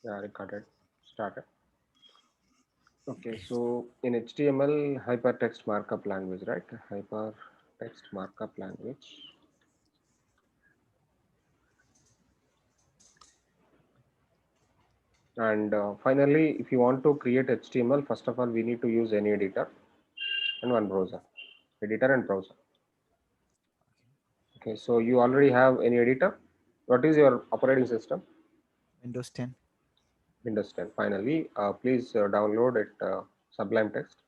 Yeah, recorded. Started. Okay, so in HTML, hypertext markup language, right? Hypertext markup language. And finally, if you want to create HTML, first of all, we need to use any editor and one browser. Editor and browser. Okay, so you already have any editor. What is your operating system? Windows 10. Windows 10. Finally, please download it, Sublime Text.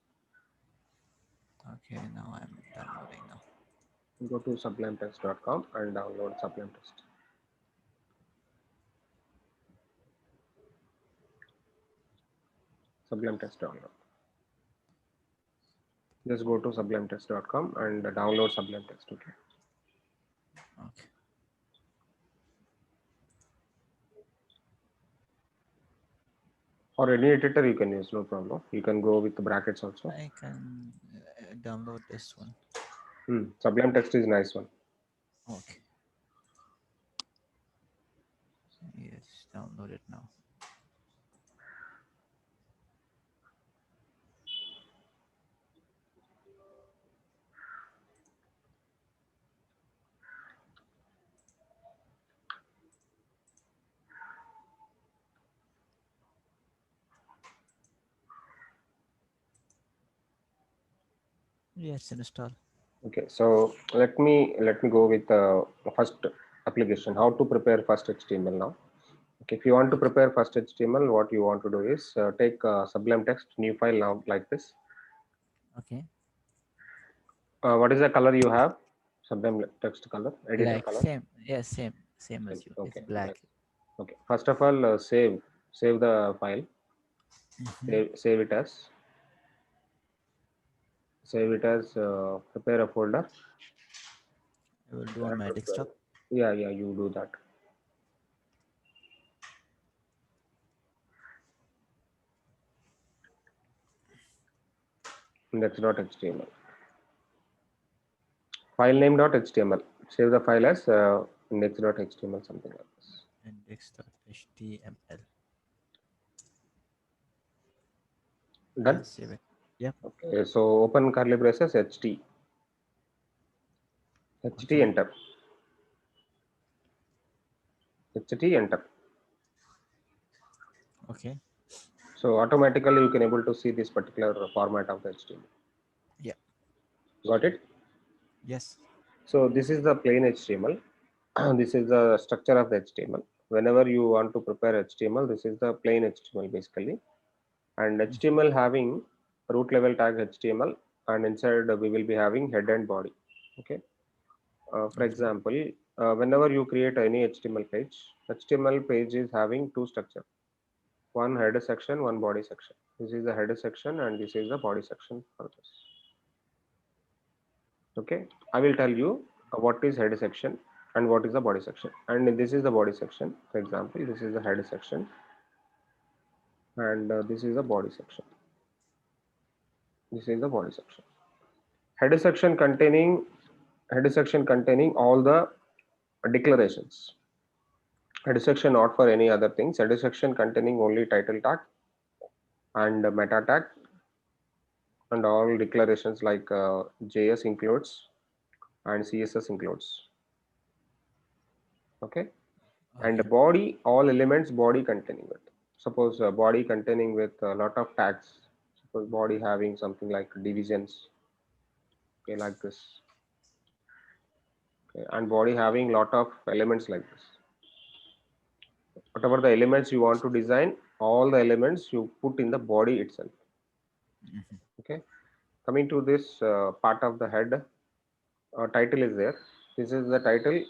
Okay, now I'm downloading now. Go to sublimetext.com and download Sublime Text. Sublime Text download. Just go to sublimetext.com and download Sublime Text. Okay. Okay. Or any editor you can use, no problem. You can go with the brackets also. I can download this one. Sublime Text is nice one. Okay. Yes, download it now. Yes, install. Okay, so let me go with the first application. How to prepare first HTML now. Okay, if you want to Okay. prepare first HTML, what you want to do is take Sublime Text new file now like this. Okay. What is the color you have? Sublime Text color, editor Black. color. Same. Yes, same Same. as you. It's Okay, black. black. Okay. First of all, save the file. Hmm. Save it as prepare a folder. I will do on my desktop. Yeah, you do that. Index.html. File name.html. Save the file as index.html, something like this. Index.html. Done. Yes, save it. Yep. Okay. So open curly braces ht Okay. enter enter. Okay. So automatically you can able to see this particular format of the HTML. Yeah. Got it? Yes. So this is the plain HTML. This is the structure of the HTML. Whenever you want to prepare HTML, this is the plain HTML basically. And Hmm. HTML having root level tag HTML, and inside we will be having head and body. Okay. For Okay. example, whenever you create any HTML page is having two structure: one header section, one body section. This is the header section, and this is the body section for this. Okay, I will tell you what is header section and what is the body section. And this is the body section. For example, this is the header section, and this is the body section. This is the body section. Header section containing all the declarations. Header section not for any other things. Header section containing only title tag and meta tag, and all declarations like JS includes and CSS includes. Okay, and the Okay. body, all elements body containing it. Suppose body containing with a lot of tags. Suppose body having something like divisions, okay, like this, okay, and body having lot of elements like this. Whatever the elements you want to design, all the elements you put in the body itself. Hmm. Okay, coming to this part of the head, title is there. This is the title.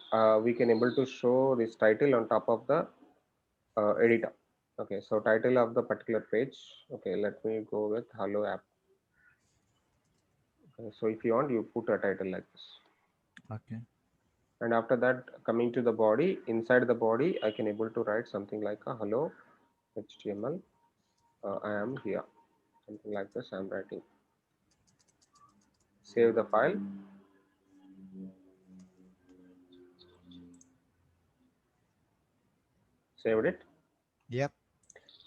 We can able to show this title on top of the editor. Okay, so title of the particular page. Okay, let me go with hello app. Okay, so if you want, you put a title like this. Okay. And after that, coming to the body, inside the body, I can able to write something like a hello HTML. I am here. Something like this. I'm writing. Save the file. Saved it. Yep.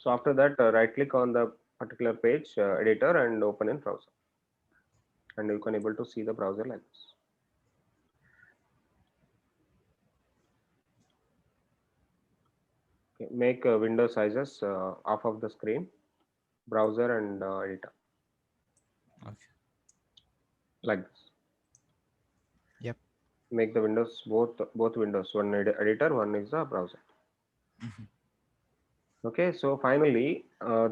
So after that, right click on the particular page editor and open in browser, and you can able to see the browser like this. Okay, make window sizes off of the screen, browser and editor Okay. like this. Yep. Make the windows both windows, one editor, one is the browser. Mhm. Okay, so finally,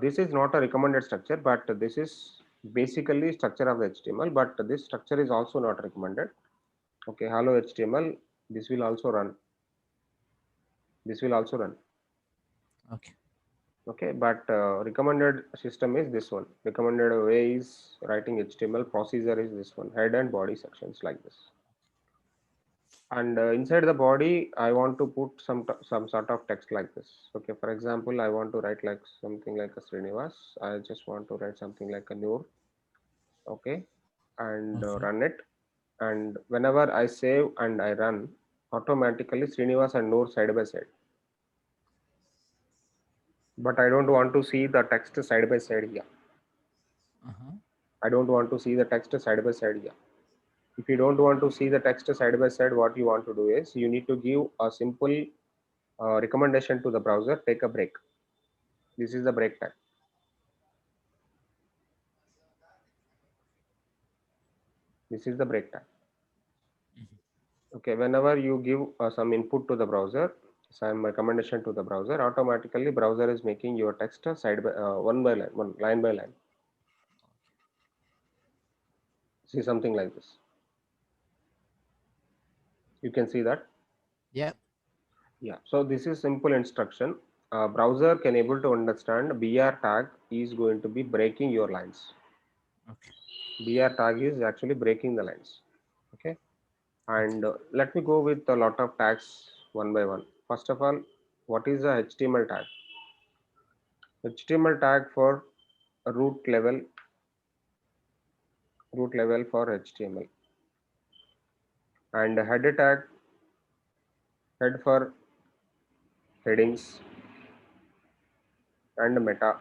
this is not a recommended structure, but this is basically structure of the HTML, but this structure is also not recommended. Okay, hello HTML, this will also run. This will also run. Okay. Okay, but recommended system is this one. Recommended way is writing HTML, procedure is this one, head and body sections like this. And inside the body, I want to put some sort of text like this. Okay, for example, I want to write like something like a Srinivas. I just want to write something like a Noor. Okay, and Okay. run it. And whenever I save and I run, automatically Srinivas and Noor side by side. But I don't want to see the text side by side here. Uh-huh. I don't want to see the text side by side here. If you don't want to see the text side by side, what you want to do is you need to give a simple recommendation to the browser, take a break. This is the break tag. This is the break tag. Mhm. Okay, whenever you give some input to the browser, some recommendation to the browser, automatically browser is making your text side by one by line, one line by line. See something like this. You can see that. Yep. Yeah. So this is simple instruction. Browser can able to understand BR tag is going to be breaking your lines. Okay. BR tag is actually breaking the lines. Okay. Okay. And let me go with a lot of tags one by one. First of all, what is a HTML tag? HTML tag for root level for HTML, and header tag, head for headings, and meta.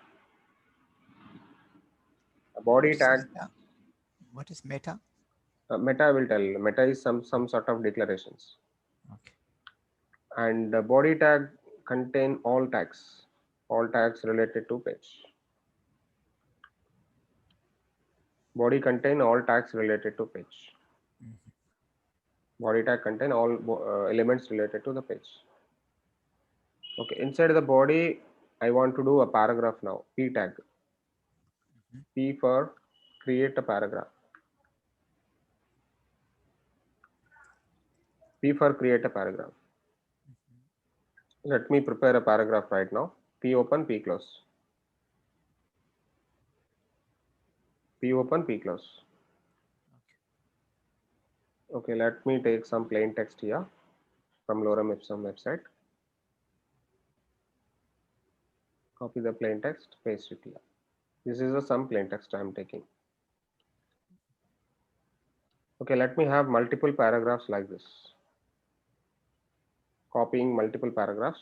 A body What is tag, meta? What is meta? meta will tell. Meta is some sort of declarations, Okay. and body tag contain all tags related to page. Body contain all tags related to page. Mhm. Body tag contain all elements related to the page. Okay, inside the body, I want to do a paragraph now. P tag. Mhm. P for create a paragraph. P for create a paragraph. Let me prepare a paragraph right now. P open, P close. P open, P close. Okay, let me take some plain text here from Lorem Ipsum website. Copy the plain text, paste it here. This is some plain text I am taking. Okay, let me have multiple paragraphs like this. Copying multiple paragraphs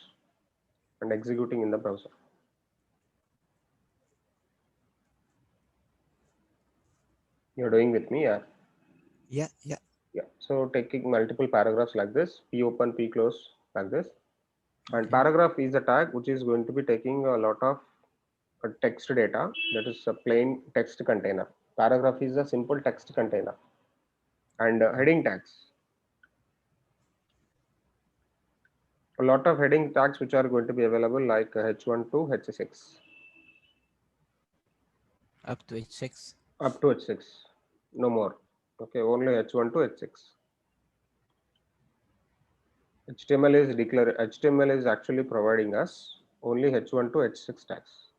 and executing in the browser. You're doing with me, yeah? Yeah. Yeah. Yeah. So taking multiple paragraphs like this, P open, P close like this. And Okay. paragraph is a tag which is going to be taking a lot of text data, that is a plain text container. Paragraph is a simple text container. And heading tags, a lot of heading tags which are going to be available like H1 to H6, Up to H6. up to H6, no more. Okay, only H1 to H6. HTML is actually providing us only H1 to H6 tags.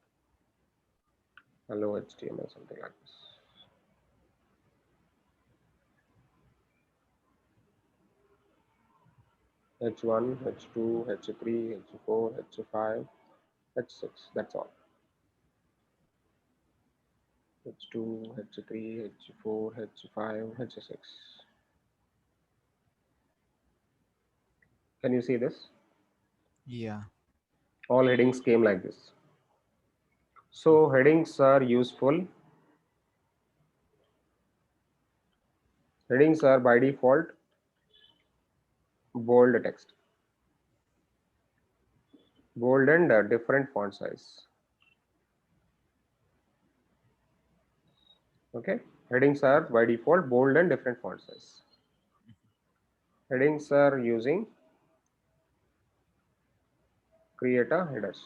Hello HTML, something like this. H1, H2, H3, H4, H5, H6. That's all. H2, H3, H4, H5, H6. Can you see this? Yeah. All headings came like this. So headings are useful. Headings are by default bold text, bold and different font size. Okay, headings are by default bold and different font size. Headings are using create a headers.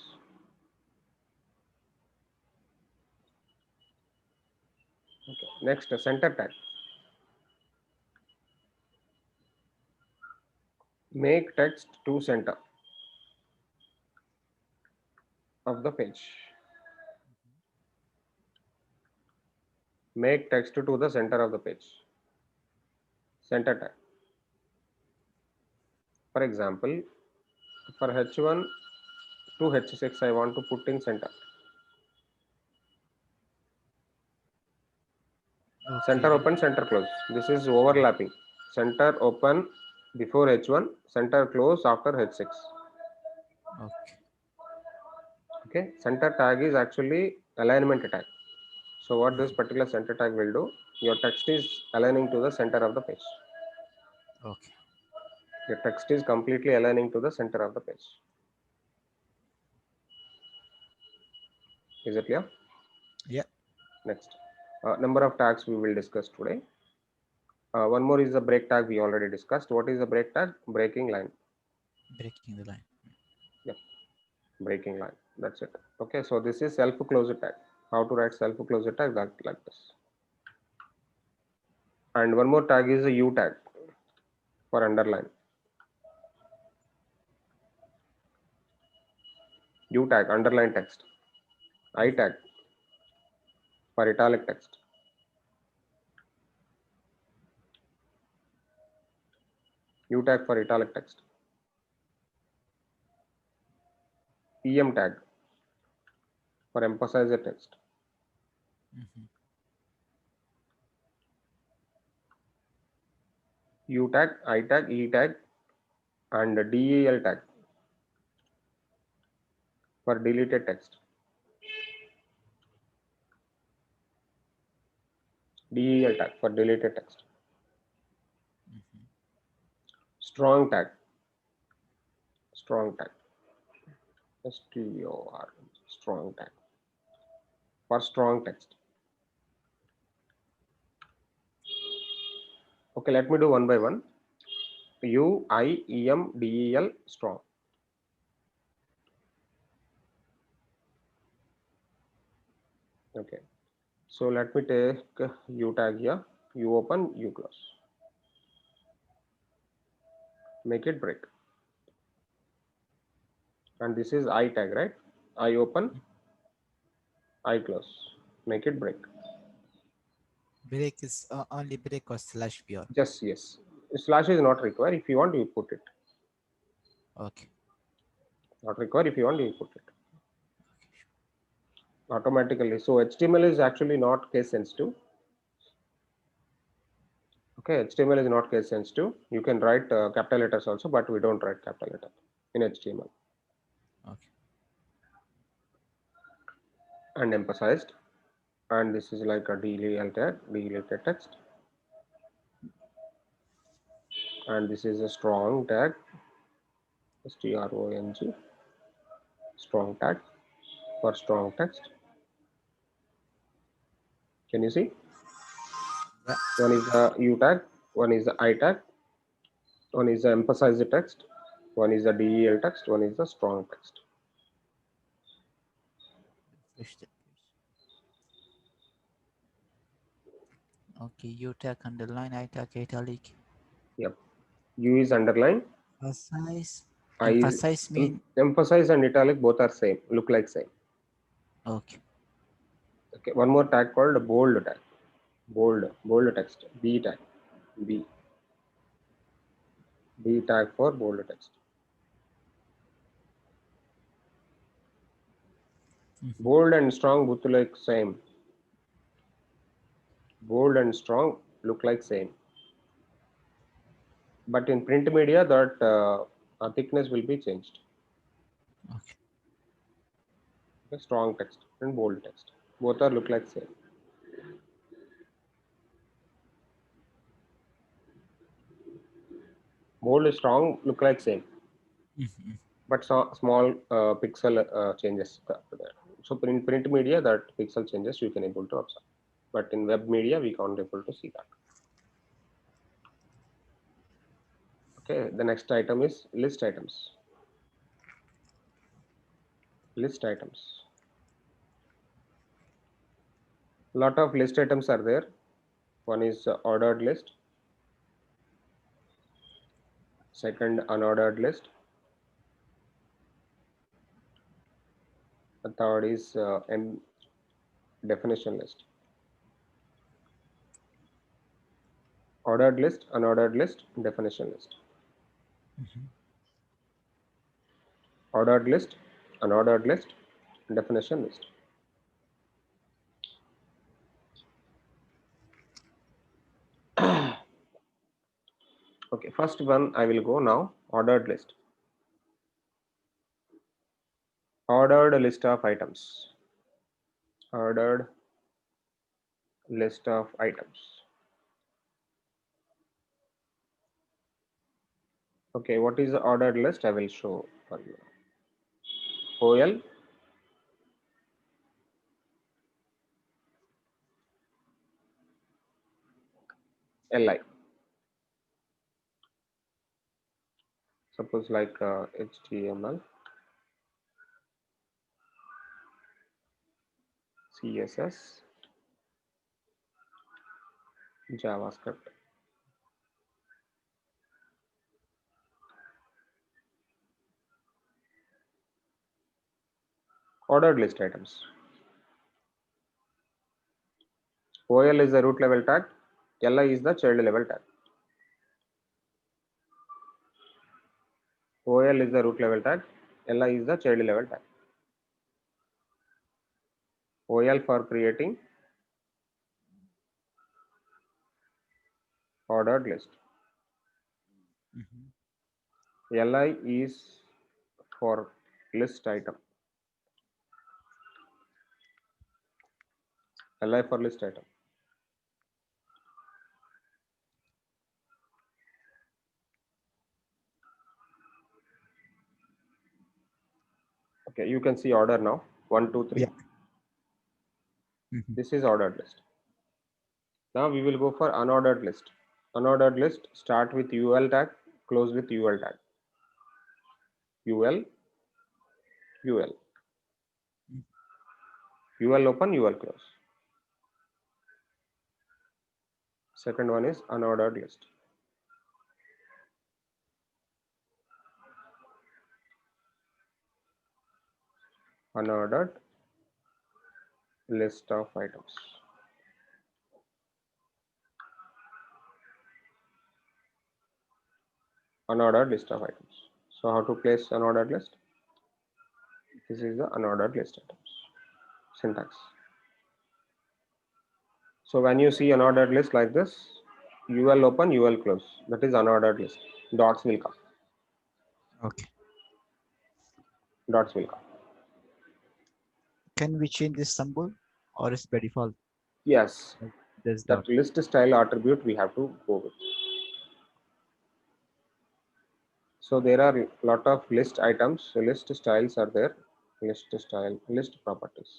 Okay, next center tag. Make text to center of the page. Make text to the center of the page. Center tag. For example, for H1 to H6, I want to put in center. Center Okay. open, center close. This is overlapping. Center open before H1, center close after H6. Okay. Okay, center tag is actually alignment tag. So what this Mhm. particular center tag will do, your text is aligning to the center of the page. Okay. Your text is completely aligning to the center of the page. Is it clear? Yeah. Next, number of tags we will discuss today. One more is the break tag we already discussed. What is the break tag? Breaking line. Breaking the line. Yep, breaking line. That's it. Okay, so this is self closure tag. How to write self closure tag like this. And one more tag is the U tag for underline. U tag, underline text. I tag for italic text. U tag for italic text. EM tag for emphasize the text. Mhm. U tag, I tag, E tag, and DEL tag for deleted text. DEL tag for deleted text. Mhm. Strong tag. Strong tag. STOR. Strong tag for strong text. Okay, let me do one by one. U, I, EM, DEL, strong. Okay, so let me take U tag here. U open, U close. Make it break. And this is I tag, right? I open, I close. Make it break. Break is only break or slash br. Just yes. Slash is not required. If you want, you put it. Okay. Not required. If you want, you put it Okay. automatically. So HTML is actually not case sensitive. Okay, HTML is not case sensitive. You can write capital letters also, but we don't write capital letter in HTML. Okay. And emphasized. And this is like a DEL tag, deleted text. And this is a strong tag, strong, strong tag for strong text. Can you see? Yeah. One is the U tag, one is the I tag, one is the emphasize the text, one is the DEL text, one is the strong text. Refresh the page. Okay. U tag underline. I tag italic. Yep. U is underline, Emphasize. I is Emphasize mean. emphasize and italic both are same, look like same. Okay. Okay, one more tag called bold tag. Bold text. B tag. B. B tag for bold text. Mhm. Bold and strong both like same. Bold and strong look like same. But in print media, that thickness will be changed. Okay. Okay, strong text and bold text. Both are look like same. Bold and strong look like same, Mhm. but small pixel changes after that. So in print media, that pixel changes you can able to observe, but in web media we can't able to see that. Okay, the next item is list items. List items. Lot of list items are there. One is ordered list, second unordered list, the third is definition list. Ordered list, unordered list, definition list. Mhm. Ordered list, unordered list, definition list. Okay, first one I will go now. Ordered list. Ordered list of items. Ordered list of items. Okay, what is the ordered list? I will show for you. OL, LI. Suppose like HTML, CSS, JavaScript. Ordered list items. OL is the root level tag. LI is the child level tag. OL is the root level tag. LI is the child level tag. OL for creating ordered list. Mhm. LI is for list item. LI for list item. Okay, you can see order now. 1, 2, 3. Yeah. Mhm. This is ordered list. Now we will go for unordered list. Unordered list start with UL tag, close with UL tag. UL, UL. Mm. UL open, UL close. Second one is unordered list. Unordered list of items. Unordered list of items. So how to place unordered list? This is the unordered list items. Syntax. So when you see unordered list like this, UL open, UL close. That is unordered list. Dots will come. Okay. Dots will come. Can we change this symbol or is by default Yes, like this that dot? list style attribute we have to go with. So there are a lot of list items. So list styles are there. List style, list properties.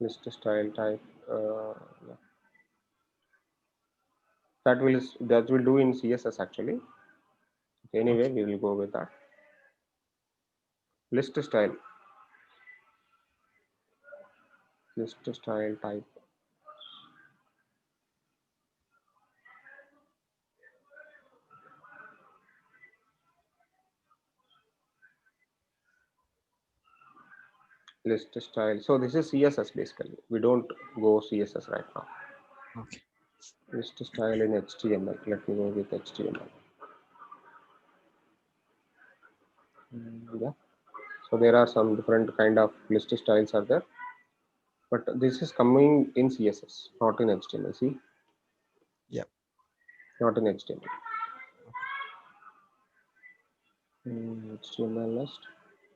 List style type. Yeah. That will do in CSS actually. Anyway, Okay. we will go with that. List style. List style type. List style. So this is CSS basically. We don't go CSS right now. Okay. List style in HTML. Let me go with HTML. Yeah. So there are some different kind of list styles are there, but this is coming in CSS, not in HTML. See, Yep. not in HTML. Okay. HTML list,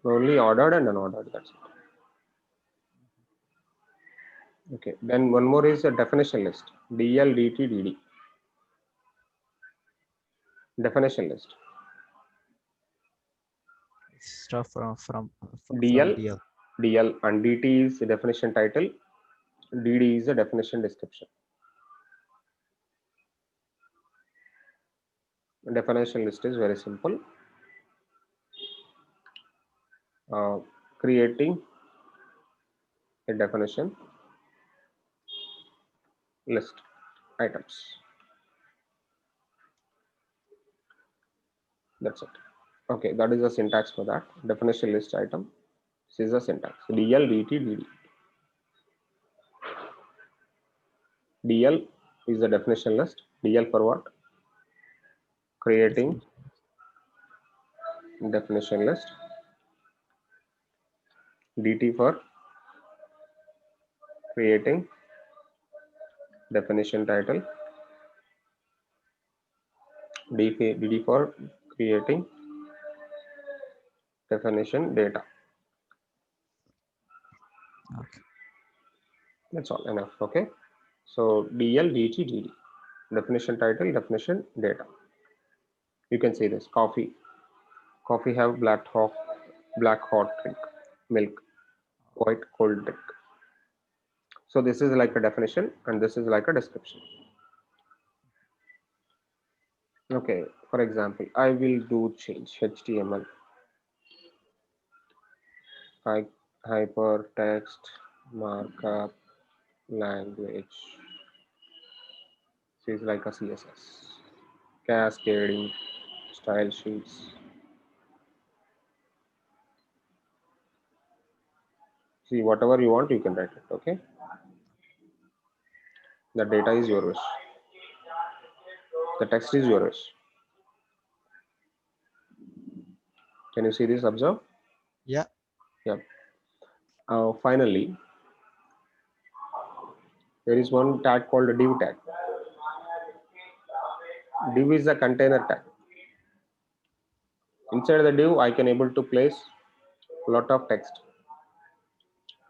only ordered and unordered, that's it. Okay, then one more is a definition list, DL, DT, DD. Definition list, Stuff from DL, DL. DL, and DT is the definition title, DD is the definition description. Definition list is very simple. Creating a definition list items. That's it. Okay, that is the syntax for that. Definition list item. This is the syntax. DL, DT, DD. DL is the definition list. DL for what? Creating definition list. DT for creating definition title. DD for creating definition data. Okay. That's all enough. Okay. So DL, DT, DD. Definition title, definition data. You can see this coffee. Coffee have black hot drink, milk, white cold drink. So this is like a definition and this is like a description. Okay, for example, I will do change HTML, hypertext markup language. This is like a CSS, cascading style sheets. See, whatever you want, you can write it. Okay, the data is your wish, the text is your wish. Can you see this? Observe. Yeah. Yep. Finally, there is one tag called a div tag. Div is a container tag. Inside the div, I can able to place a lot of text.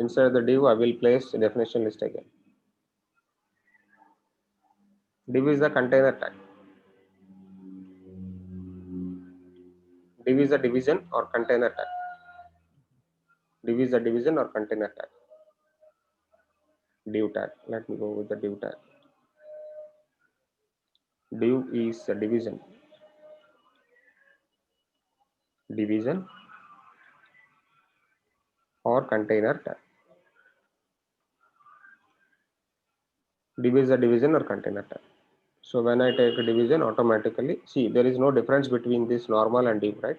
Inside the div, I will place a definition list again. Div is the container tag. Div is a division or container tag. Div is a division or container tag. Div tag. Let me go with the div tag. Div is a division. Division or container tag. Div is a division or container tag. So when I take a division, automatically, see, there is no difference between this normal and div, right?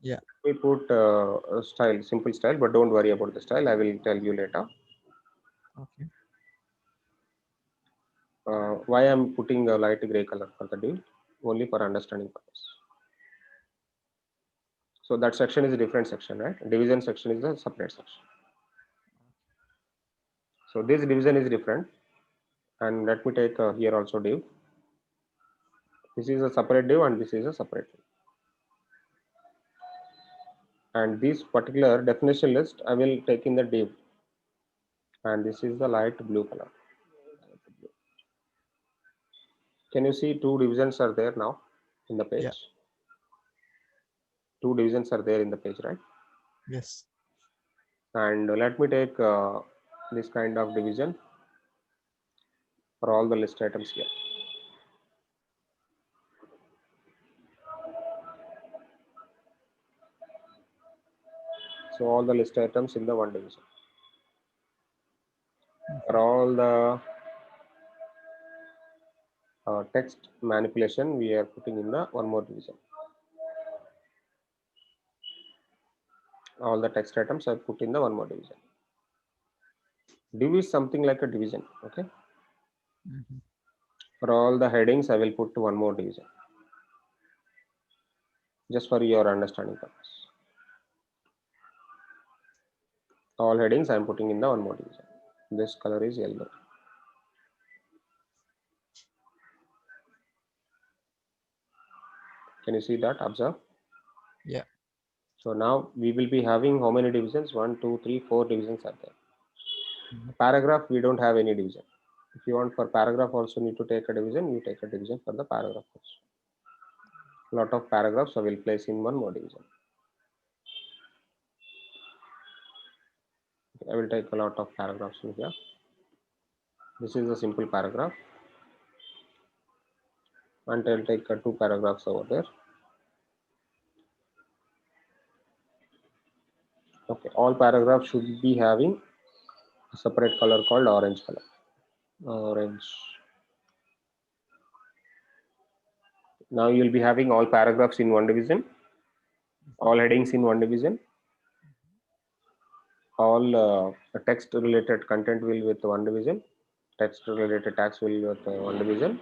Yeah. We put a style, simple style, but don't worry about the style. I will tell you later. Okay. Why I'm putting a light gray color for the div, only for understanding purpose. So that section is a different section, right? Division section is a separate section. So this division is different. And let me take here also div. This is a separate div and this is a separate div. And this particular definition list, I will take in the div. And this is the light blue color. Can you see two divisions are there now in the page? Yeah. Two divisions are there in the page, right? Yes. And let me take this kind of division for all the list items here. So all the list items in the one division. For all the text manipulation, we are putting in the one more division. All the text items I put in the one more division. Div is something like a division, okay? For all the headings, I will put one more division. Just for your understanding purpose. All headings I am putting in the one more division. This color is yellow. Can you see that? Observe. Yeah. So now we will be having how many divisions? 1, 2, 3, 4 divisions are there. Mhm. Paragraph, we don't have any division. If you want for paragraph also need to take a division, you take a division for the paragraph also. Lot of paragraphs I will place in one more division. I will take a lot of paragraphs in here. This is a simple paragraph, and I'll take two paragraphs over there. Okay, all paragraphs should be having a separate color called orange color. Orange. Now you will be having all paragraphs in one division, all headings in one division, all text related content will with one division, text related tags will with one division,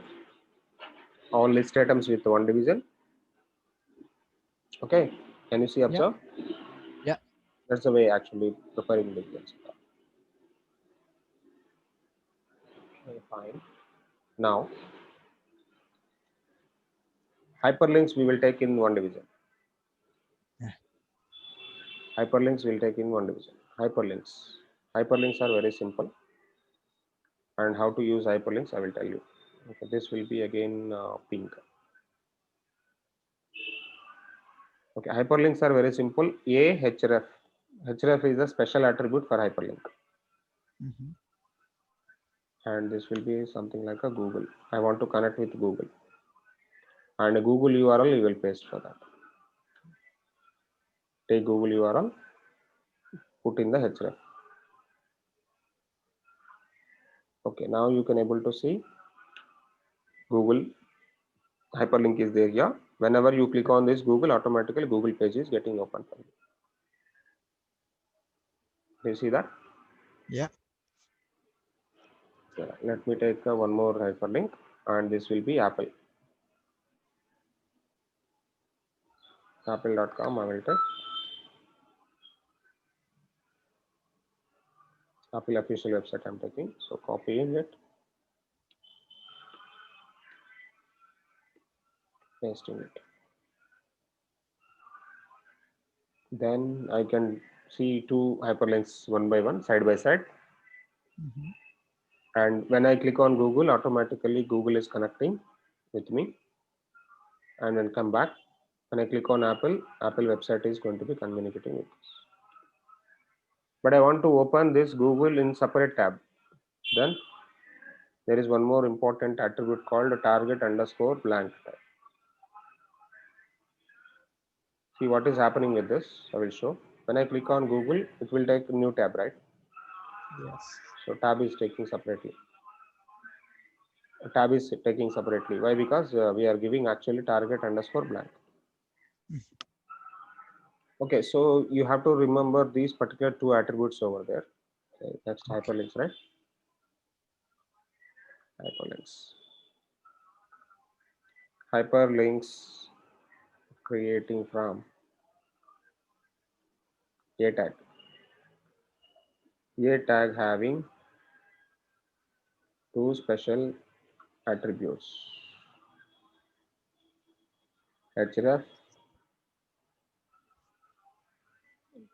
all list items with one division. Okay, can you see Yeah. observe? Yeah. That's the way actually preparing the divisions. Okay, fine. Now hyperlinks we will take in one division. Yeah. Hyperlinks will take in one division. Hyperlinks are very simple, and how to use hyperlinks I will tell you. Okay, this will be again pink. Okay, hyperlinks are very simple. Href is a special attribute for hyperlink, Mhm. and this will be something like a Google. I want to connect with Google, and a Google URL you will paste for that. Take Google URL, put in the href. Okay, now you can able to see Google hyperlink is there here. Whenever you click on this Google, automatically Google page is getting open for you. Do you see that? Yeah. Yeah, let me take one more hyperlink, and this will be Apple. Apple.com I will take. Apple official website I'm taking. So copying it, pasting it. Then I can see two hyperlinks one by one, side by side. Mhm. And when I click on Google, automatically Google is connecting with me. And then come back. When I click on Apple, Apple website is going to be communicating with us. But I want to open this Google in separate tab. Then there is one more important attribute called target underscore blank tab. See what is happening with this. I will show. When I click on Google, it will take a new tab, right? Yes. So tab is taking separately. Tab is taking separately. Why? Because we are giving actually target underscore blank. Okay, so you have to remember these particular two attributes over there. Okay, that's hyperlinks, right? Hyperlinks. Hyperlinks creating from a tag. A tag having two special attributes. href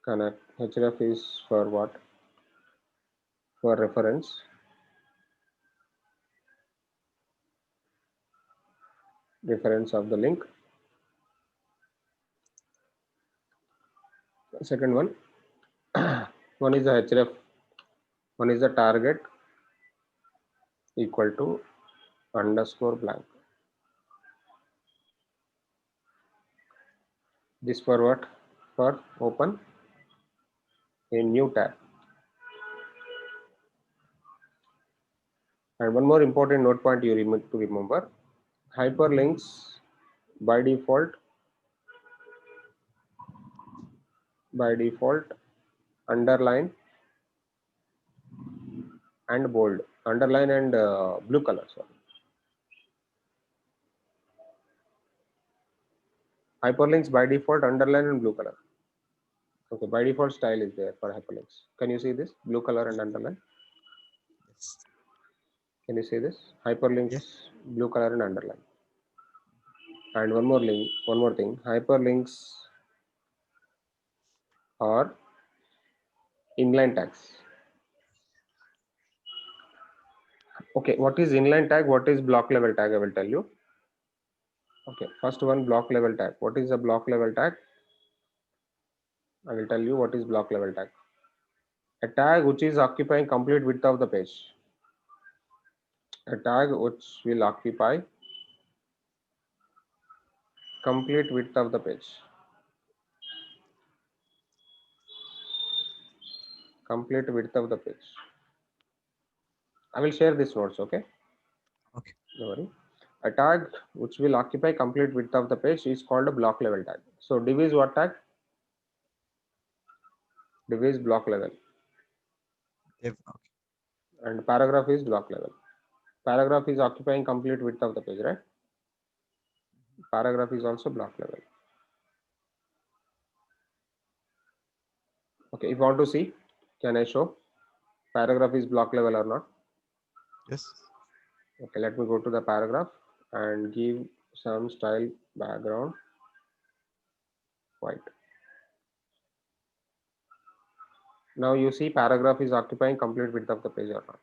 connect. Href is for what? For reference. Reference of the link. Second one, one is the href, one is the target equal to underscore blank. This for what? For open a new tab. And one more important note point you need to remember: hyperlinks by default underline and bold, underline and blue color. Sorry. Hyperlinks by default underline and blue color. Okay, by default style is there for hyperlinks. Can you see this blue color and underline? Yes. Can you see this Yeah. hyperlinks blue color and underline? And one more thing, hyperlinks are inline tags. Okay, what is inline tag? What is block level tag? I will tell you. Okay, first one, block level tag. What is a block level tag? I will tell you what is block level tag. A tag which is occupying complete width of the page. A tag which will occupy complete width of the page. Complete width of the page. I will share this notes, okay? Okay. Don't worry. A tag which will occupy complete width of the page is called a block level tag. So div is what tag? Div is block level. Div. Okay. And paragraph is block level. Paragraph is occupying complete width of the page, right? Paragraph is also block level. Okay, if you want to see, can I show paragraph is block level or not? Yes. Okay, let me go to the paragraph and give some style background white. Now you see paragraph is occupying complete width of the page or not?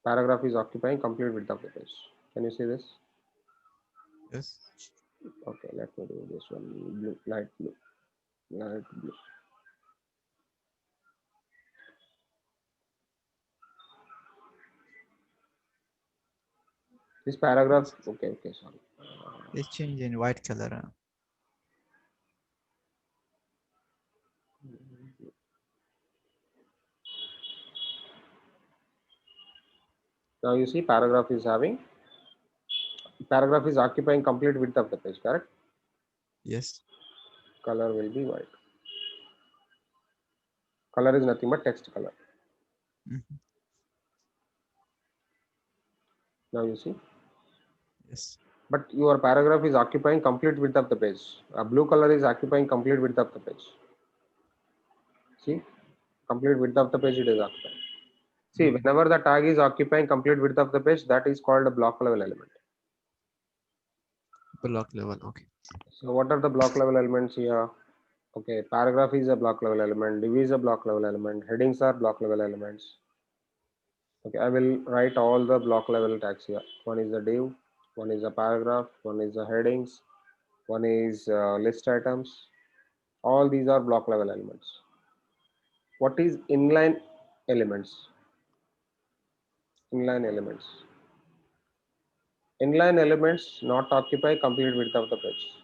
Paragraph is occupying complete width of the page. Can you see this? Yes. Okay, let me do this one. Blue, light blue, light blue. This paragraph, okay, sorry. It's changed in white color. Now you see paragraph is occupying complete width of the page, correct? Yes. Color will be white. Color is nothing but text color. Now you see. Yes. But your paragraph is occupying complete width of the page. A blue color is occupying complete width of the page. See, complete width of the page it is occupying. See, whenever the tag is occupying complete width of the page, that is called a block level element. Block level. Okay. So what are the block level elements here? Okay, paragraph is a block level element, div is a block level element, headings are block level elements. Okay, I will write all the block level tags here. One is the div, one is a paragraph, one is the headings, one is list items. All these are block level elements. What is inline elements? Inline elements. Inline elements not occupy complete width of the page.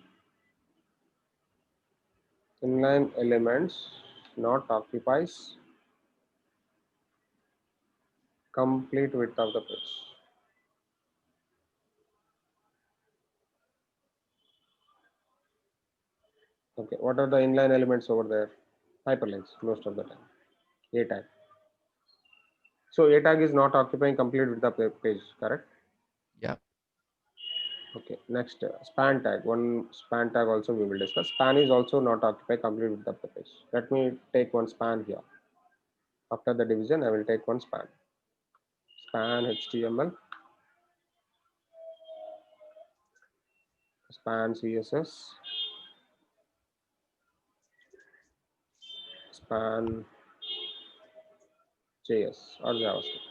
Inline elements not occupies complete width of the page. Okay, what are the inline elements over there? Hyperlinks most of the time. A tag. So A tag is not occupying complete width of the page, correct? Yeah. Okay, next span tag. One span tag also we will discuss. Span is also not occupy complete width of the page. Let me take one span here. After the division, I will take one span. Span HTML, span CSS, span JS or JavaScript.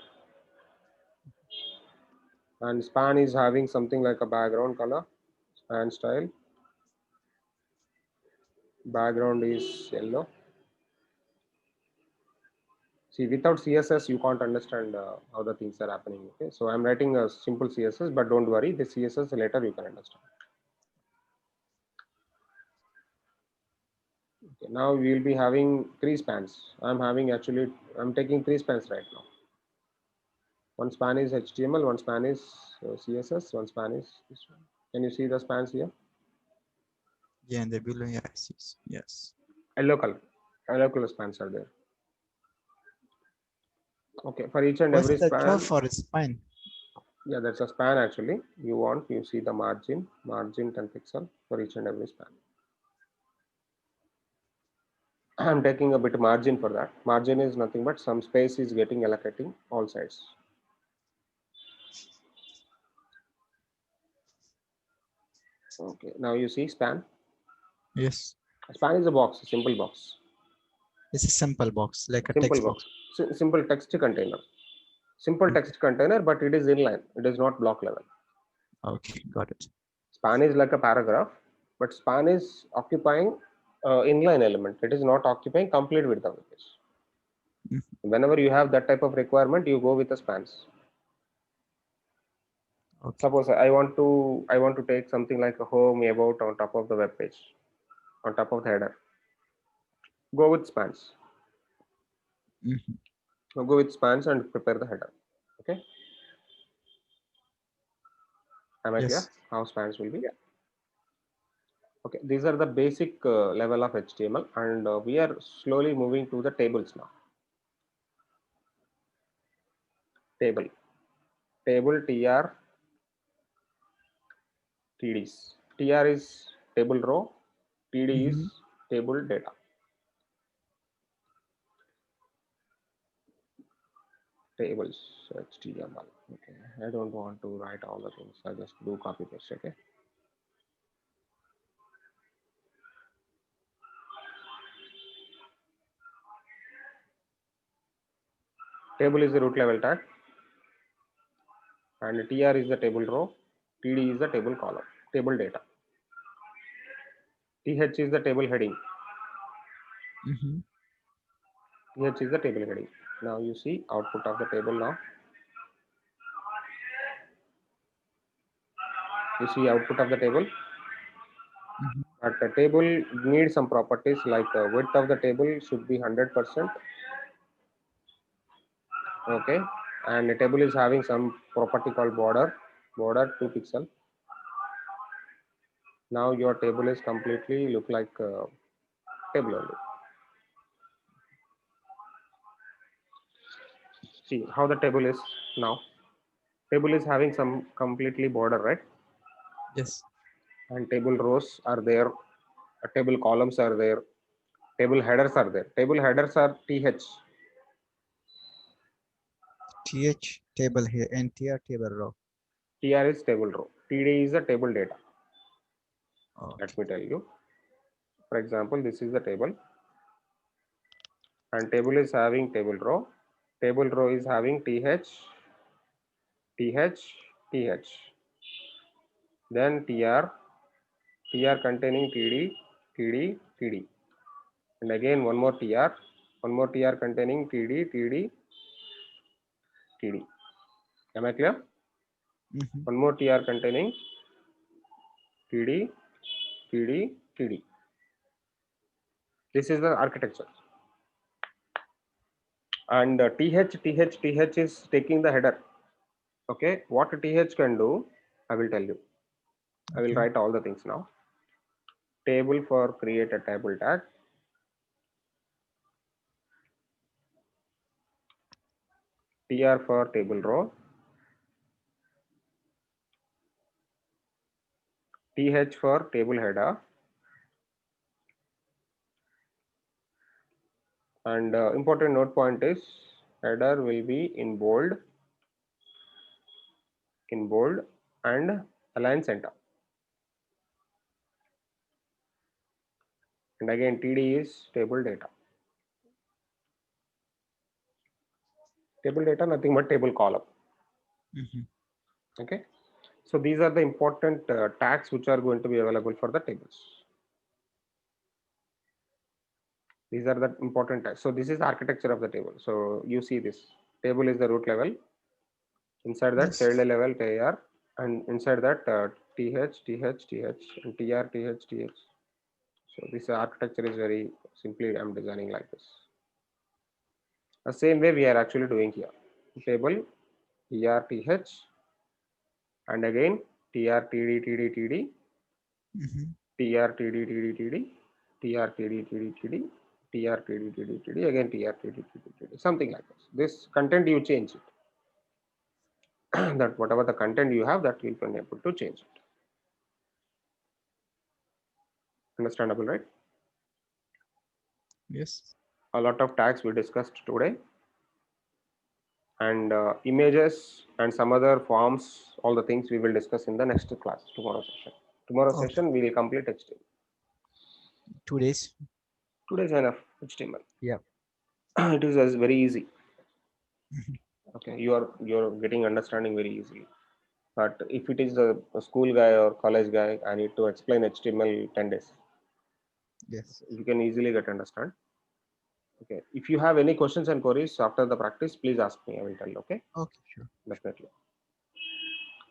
And span is having something like a background color, span style. Background is yellow. See, without CSS, you can't understand how the things are happening. Okay, so I'm writing a simple CSS, but don't worry, the CSS later you can understand. Okay, now we will be having three spans. I'm taking three spans right now. One span is HTML, one span is CSS, one span is this one. Can you see the spans here? Yeah, and the below axis. Yes. Yellow color spans are there. Okay, for each and What's every the span. job for a span? Yeah, that's a span actually. You see the margin 10 pixel for each and every span. I'm taking a bit margin for that. Margin is nothing but some space is getting allocating all sides. Okay, now you see span. Yes. Span is a box, a simple box. It's a simple box, like a Simple text box. box. Simple text container. Simple Okay. text container, but it is inline. It is not block level. Okay, got it. Span is like a paragraph, but span is occupying inline element. It is not occupying complete width of the page. Mhm. Whenever you have that type of requirement, you go with the spans. Okay. Suppose I want to take something like a home, about on top of the web page, on top of the header. Go with spans. Mhm. So go with spans and prepare the header. Okay, am I clear? Yes. How spans will be? Okay, these are the basic level of HTML, and we are slowly moving to the tables now. Table, tr, tds. Tr is table row, td is Mhm. table data. Tables, HTML. Okay, I don't want to write all the things. I just do copy paste. Okay. Table is the root level tag, and tr is the table row, td is the table column, table data. Th is the table heading. Mhm. Th is the table heading. Now you see output of the table. Now you see output of the table. Mhm. But the table needs some properties, like width of the table should be 100%. Okay, and the table is having some property called border 2 pixel. Now your table is completely look like table only. See how the table is now. Table is having some completely border, right? Yes. And table rows are there, table columns are there, table headers are there. Table headers are th. TH table here and TR table row. Tr is table row, td is the table data. Let Okay. me tell you. For example, this is the table, and table is having table row. Table row is having th, th, th. Then tr containing td, td, td, and again one more tr containing td, td, td. Am I clear? Mhm. One more tr containing td, td, td. This is the architecture. And th is taking the header. Okay, what th can do, I will tell you. I will Okay. write all the things now. Table, for create a table tag. Tr for table row. Th for table header. And important note point is header will be in bold and align center. And again td is table data. Table data nothing but table column. Mhm. Okay, so these are the important tags which are going to be available for the tables. These are the important tags. So this is architecture of the table. So you see this table is the root level, inside that Yes. child level tr, and inside that th, th, th, and tr, th, th. So this architecture is very simply, I'm designing like this. The same way we are actually doing here. Table trth, and again tr, td, td, td, Mhm. tr, td, td, td, tr, td, td, td, tr, td, td, td, again tr, td, td, td, something like this. This content you change it. That whatever the content you have, that you'll be able to change it. Understandable, right? Yes. A lot of tags we discussed today, and images and some other forms, all the things we will discuss in the next class, tomorrow session. Tomorrow Okay. session we will complete HTML. 2 days. 2 days enough HTML. Yeah. It is as very easy. Okay, you're getting understanding very easily. But if it is a school guy or college guy, I need to explain HTML 10 days. Yes. You can easily get understand. Okay. If you have any questions and queries after the practice, please ask me. I will tell you. Okay. Okay, sure. Definitely.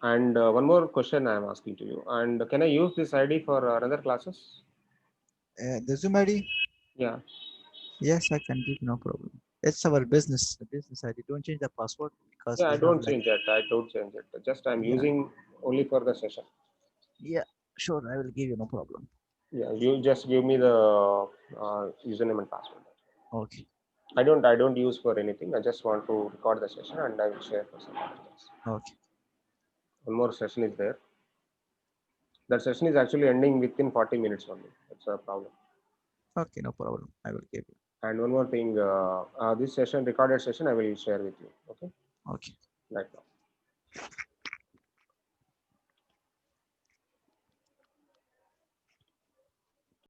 And one more question I am asking to you. And can I use this ID for another classes? The Zoom ID? Yeah. Yes, I can give no problem. It's our business ID. Don't change the password because Yeah. I we have don't like, change it. I don't change it. Just I'm yeah, using only for the session. yeah, sure. I will give you no problem. Yeah. You just give me the username and password. Okay. I don't use for anything. I just want to record the session and I will share for some other things. Okay. One more session is there. That session is actually ending within 40 minutes only. That's a problem. Okay, no problem. I will give you. And one more thing, this session, recorded session, I will share with you. Okay, Okay. right now.